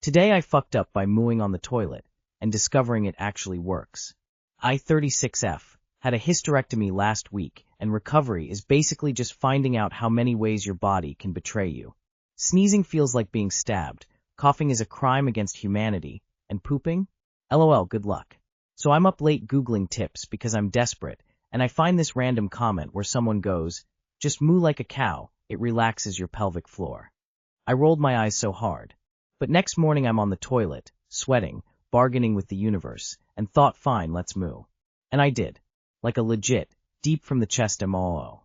Today I fucked up by mooing on the toilet and discovering it actually works. I, 36F, had a hysterectomy last week, and recovery is basically just finding out how many ways your body can betray you. Sneezing feels like being stabbed, coughing is a crime against humanity, and pooping? LOL, good luck. So I'm up late Googling tips because I'm desperate, and I find this random comment where someone goes, "Just moo like a cow, it relaxes your pelvic floor." I rolled my eyes so hard. But next morning I'm on the toilet, sweating, bargaining with the universe, and thought, fine, let's moo. And I did. Like a legit, deep from the chest moo.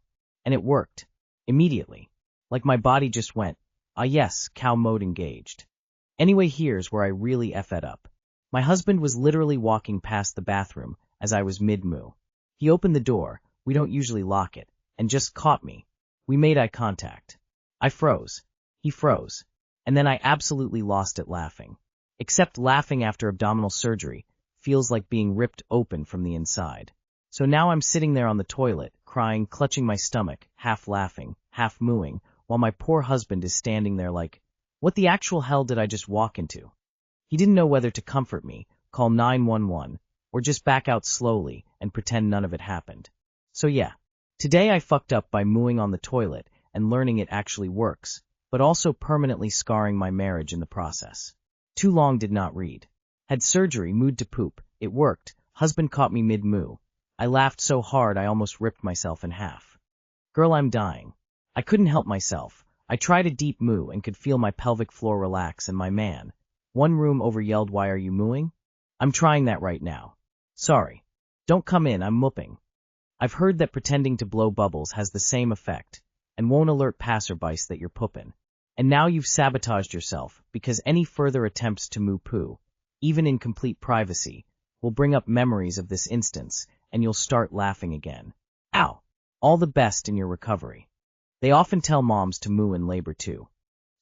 And it worked. Immediately. Like my body just went, ah yes, cow mode engaged. Anyway, here's where I really F-ed up. My husband was literally walking past the bathroom as I was mid-moo. He opened the door, we don't usually lock it, and just caught me. We made eye contact. I froze. He froze. And then I absolutely lost it laughing. Except laughing after abdominal surgery feels like being ripped open from the inside. So now I'm sitting there on the toilet, crying, clutching my stomach, half laughing, half mooing, while my poor husband is standing there like, what the actual hell did I just walk into? He didn't know whether to comfort me, call 911, or just back out slowly and pretend none of it happened. So yeah, today I fucked up by mooing on the toilet and learning it actually works, but also permanently scarring my marriage in the process. Too long did not read. Had surgery, mooed to poop. It worked. Husband caught me mid-moo. I laughed so hard I almost ripped myself in half. Girl, I'm dying. I couldn't help myself. I tried a deep moo and could feel my pelvic floor relax, and my man, one room over, yelled, "Why are you mooing?" I'm trying that right now. Sorry. Don't come in, I'm mooping. I've heard that pretending to blow bubbles has the same effect and won't alert passerbys that you're pooping. And now you've sabotaged yourself, because any further attempts to moo poo, even in complete privacy, will bring up memories of this instance, and you'll start laughing again. Ow! All the best in your recovery. They often tell moms to moo in labor too.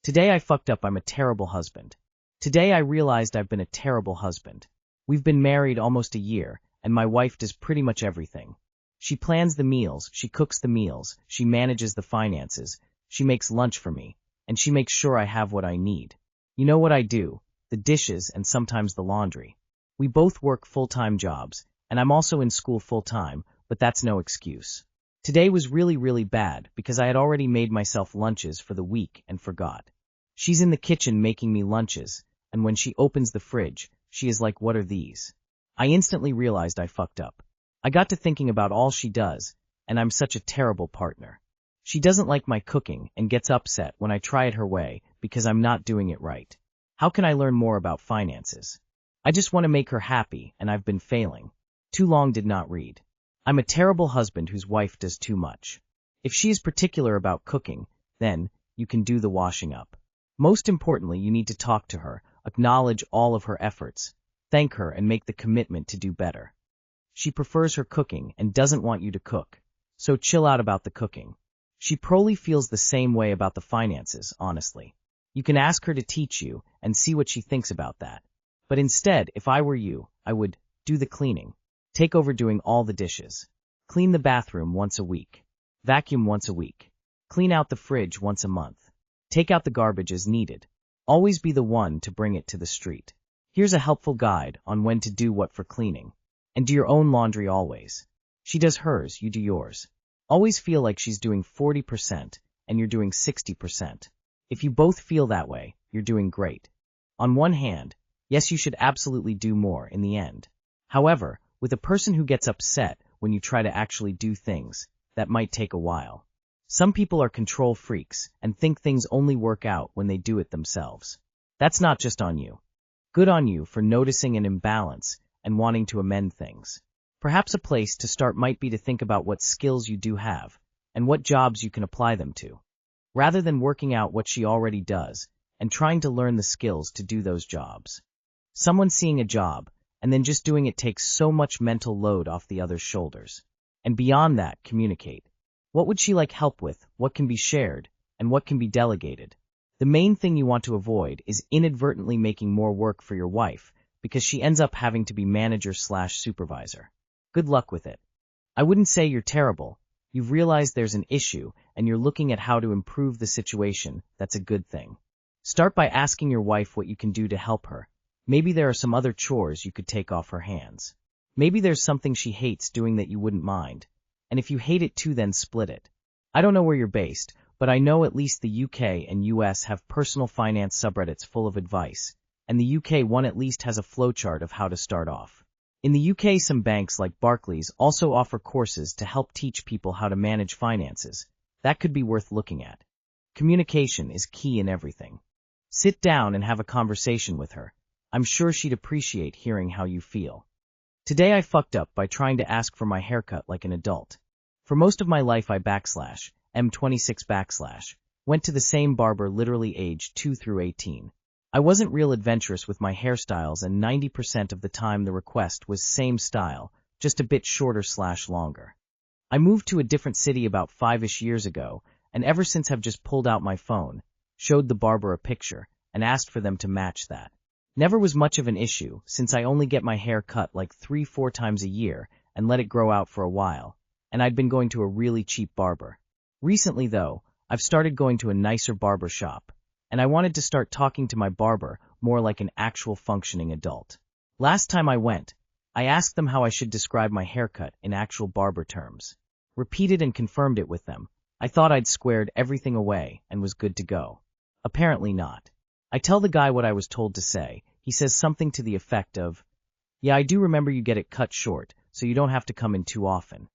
Today I fucked up, I'm a terrible husband. Today I realized I've been a terrible husband. We've been married almost a year, and my wife does pretty much everything. She plans the meals, she cooks the meals, she manages the finances, she makes lunch for me, and she makes sure I have what I need. You know what I do? The dishes and sometimes the laundry. We both work full-time jobs, and I'm also in school full-time, but that's no excuse. Today was really bad because I had already made myself lunches for the week and forgot. She's in the kitchen making me lunches, and when she opens the fridge, she is like, "What are these?" I instantly realized I fucked up. I got to thinking about all she does, and I'm such a terrible partner. She doesn't like my cooking and gets upset when I try it her way because I'm not doing it right. How can I learn more about finances? I just want to make her happy, and I've been failing. Too long did not read. I'm a terrible husband whose wife does too much. If she is particular about cooking, then you can do the washing up. Most importantly, you need to talk to her, acknowledge all of her efforts, thank her, and make the commitment to do better. She prefers her cooking and doesn't want you to cook, so chill out about the cooking. She probably feels the same way about the finances, honestly. You can ask her to teach you and see what she thinks about that. But instead, if I were you, I would do the cleaning. Take over doing all the dishes. Clean the bathroom once a week. Vacuum once a week. Clean out the fridge once a month. Take out the garbage as needed. Always be the one to bring it to the street. Here's a helpful guide on when to do what for cleaning. And do your own laundry always. She does hers, you do yours. Always feel like she's doing 40% and you're doing 60%. If you both feel that way, you're doing great. On one hand, yes, you should absolutely do more in the end. However, with a person who gets upset when you try to actually do things, that might take a while. Some people are control freaks and think things only work out when they do it themselves. That's not just on you. Good on you for noticing an imbalance and wanting to amend things. Perhaps a place to start might be to think about what skills you do have and what jobs you can apply them to, rather than working out what she already does and trying to learn the skills to do those jobs. Someone seeing a job and then just doing it takes so much mental load off the other's shoulders. And beyond that, communicate. What would she like help with, what can be shared, and what can be delegated? The main thing you want to avoid is inadvertently making more work for your wife because she ends up having to be manager/supervisor. Good luck with it. I wouldn't say you're terrible. You've realized there's an issue and you're looking at how to improve the situation. That's a good thing. Start by asking your wife what you can do to help her. Maybe there are some other chores you could take off her hands. Maybe there's something she hates doing that you wouldn't mind. And if you hate it too, then split it. I don't know where you're based, but I know at least the UK and US have personal finance subreddits full of advice, and the UK one at least has a flowchart of how to start off. In the UK, some banks like Barclays also offer courses to help teach people how to manage finances. That could be worth looking at. Communication is key in everything. Sit down and have a conversation with her. I'm sure she'd appreciate hearing how you feel. Today I fucked up by trying to ask for my haircut like an adult. For most of my life I M26 went to the same barber literally aged 2 through 18. I wasn't real adventurous with my hairstyles, and 90% of the time the request was same style, just a bit shorter/longer. I moved to a different city about 5-ish years ago, and ever since have just pulled out my phone, showed the barber a picture, and asked for them to match that. Never was much of an issue, since I only get my hair cut like 3-4 times a year and let it grow out for a while, and I'd been going to a really cheap barber. Recently though, I've started going to a nicer barber shop, and I wanted to start talking to my barber more like an actual functioning adult. Last time I went, I asked them how I should describe my haircut in actual barber terms. Repeated and confirmed it with them. I thought I'd squared everything away and was good to go. Apparently not. I tell the guy what I was told to say. He says something to the effect of, "Yeah, I do remember you get it cut short, so you don't have to come in too often."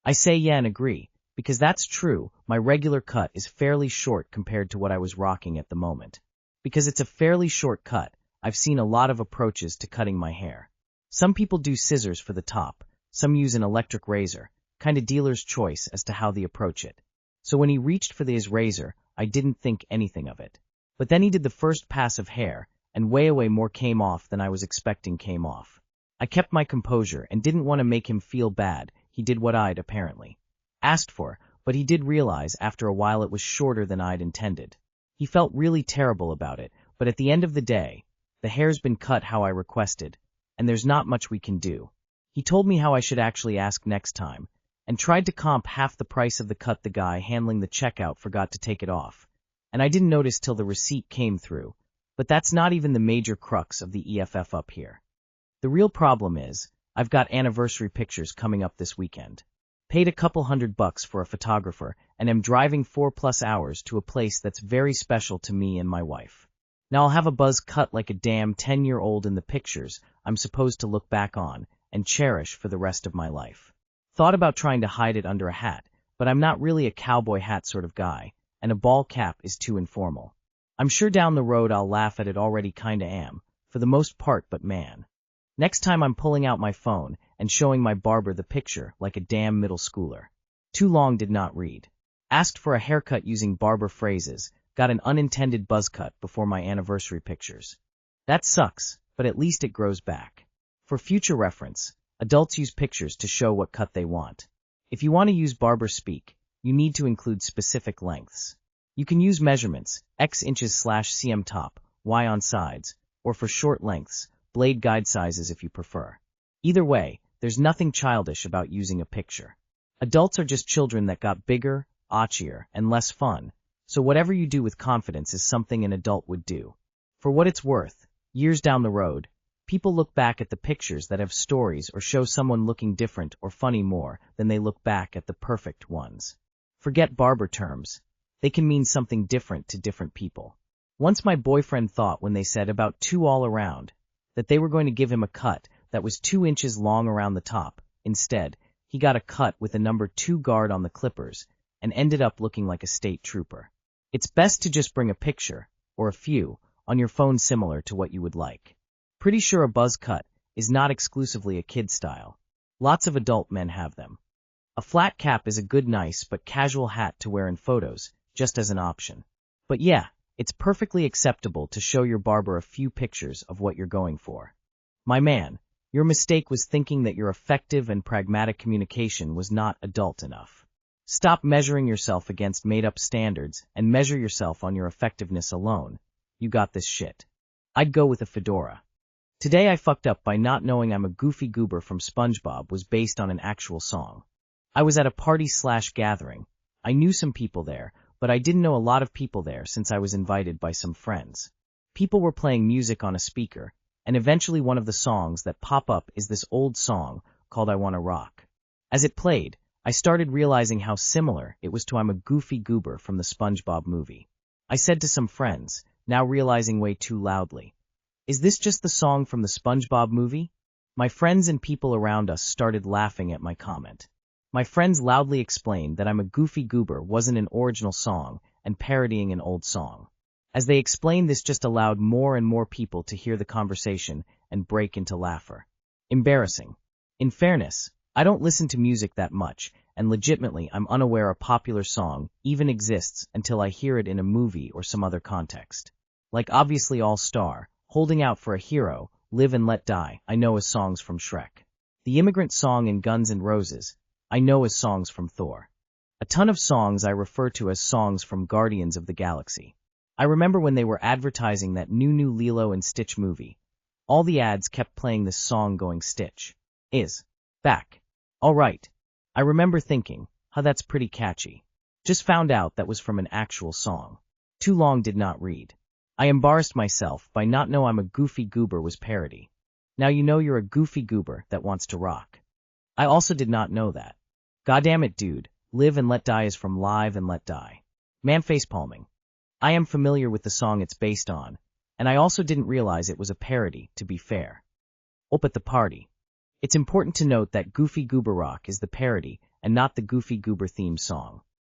I say yeah and agree, because that's true. My regular cut is fairly short compared to what I was rocking at the moment. Because it's a fairly short cut, I've seen a lot of approaches to cutting my hair. Some people do scissors for the top, some use an electric razor, kinda dealer's choice as to how they approach it. So when he reached for his razor, I didn't think anything of it. But then he did the first pass of hair, and way more came off than I was expecting came off. I kept my composure and didn't want to make him feel bad. He did what I'd apparently asked for, but he did realize after a while it was shorter than I'd intended. He felt really terrible about it, but at the end of the day, the hair's been cut how I requested, and there's not much we can do. He told me how I should actually ask next time, and tried to comp half the price of the cut. The guy handling the checkout forgot to take it off, and I didn't notice till the receipt came through. But that's not even the major crux of the EFF up here. The real problem is, I've got anniversary pictures coming up this weekend. Paid a couple $100 for a photographer and am driving 4+ hours to a place that's very special to me and my wife. Now I'll have a buzz cut like a damn 10-year-old in the pictures I'm supposed to look back on and cherish for the rest of my life. Thought about trying to hide it under a hat, but I'm not really a cowboy hat sort of guy, and a ball cap is too informal. I'm sure down the road I'll laugh at it, already kinda am, for the most part, but man. Next time I'm pulling out my phone and showing my barber the picture like a damn middle schooler. Too long did not read. Asked for a haircut using barber phrases, got an unintended buzz cut before my anniversary pictures. That sucks, but at least it grows back. For future reference, adults use pictures to show what cut they want. If you want to use barber speak, you need to include specific lengths. You can use measurements, X inches/cm top, Y on sides, or for short lengths, blade guide sizes if you prefer. Either way, there's nothing childish about using a picture. Adults are just children that got bigger, achier, and less fun, so whatever you do with confidence is something an adult would do. For what it's worth, years down the road, people look back at the pictures that have stories or show someone looking different or funny more than they look back at the perfect ones. Forget barber terms. They can mean something different to different people. Once my boyfriend thought when they said about 2 all around, that they were going to give him a cut that was 2 inches long around the top. Instead, he got a cut with a number 2 guard on the clippers and ended up looking like a state trooper. It's best to just bring a picture, or a few, on your phone similar to what you would like. Pretty sure a buzz cut is not exclusively a kid style. Lots of adult men have them. A flat cap is a good nice but casual hat to wear in photos, just as an option. But yeah, it's perfectly acceptable to show your barber a few pictures of what you're going for. My man, your mistake was thinking that your effective and pragmatic communication was not adult enough. Stop measuring yourself against made-up standards and measure yourself on your effectiveness alone. You got this shit. I'd go with a fedora. Today I fucked up by not knowing I'm a Goofy Goober from SpongeBob was based on an actual song. I was at a party/gathering. I knew some people there, but I didn't know a lot of people there since I was invited by some friends. People were playing music on a speaker, and eventually one of the songs that pop up is this old song called I Wanna Rock. As it played, I started realizing how similar it was to I'm a Goofy Goober from the SpongeBob movie. I said to some friends, now realizing way too loudly, "Is this just the song from the SpongeBob movie?" My friends and people around us started laughing at my comment. My friends loudly explained that I'm a Goofy Goober wasn't an original song and parodying an old song. As they explained, this just allowed more and more people to hear the conversation and break into laughter. Embarrassing. In fairness, I don't listen to music that much, and legitimately I'm unaware a popular song even exists until I hear it in a movie or some other context. Like obviously All Star, Holding Out for a Hero, Live and Let Die, I know as songs from Shrek. The Immigrant Song in Guns N' Roses, I know as songs from Thor. A ton of songs I refer to as songs from Guardians of the Galaxy. I remember when they were advertising that new Lilo and Stitch movie. All the ads kept playing this song going Stitch is back. All right. I remember thinking, that's pretty catchy. Just found out that was from an actual song. Too long did not read. I embarrassed myself by not know I'm a Goofy Goober was parody. Now you know you're a Goofy Goober that wants to rock. I also did not know that. Goddamn it, dude. Live and Let Die is from Live and Let Die. Man facepalming. I am familiar with the song it's based on, and I also didn't realize it was a parody, to be fair. Up at the party. It's important to note that Goofy Goober Rock is the parody and not the Goofy Goober theme song.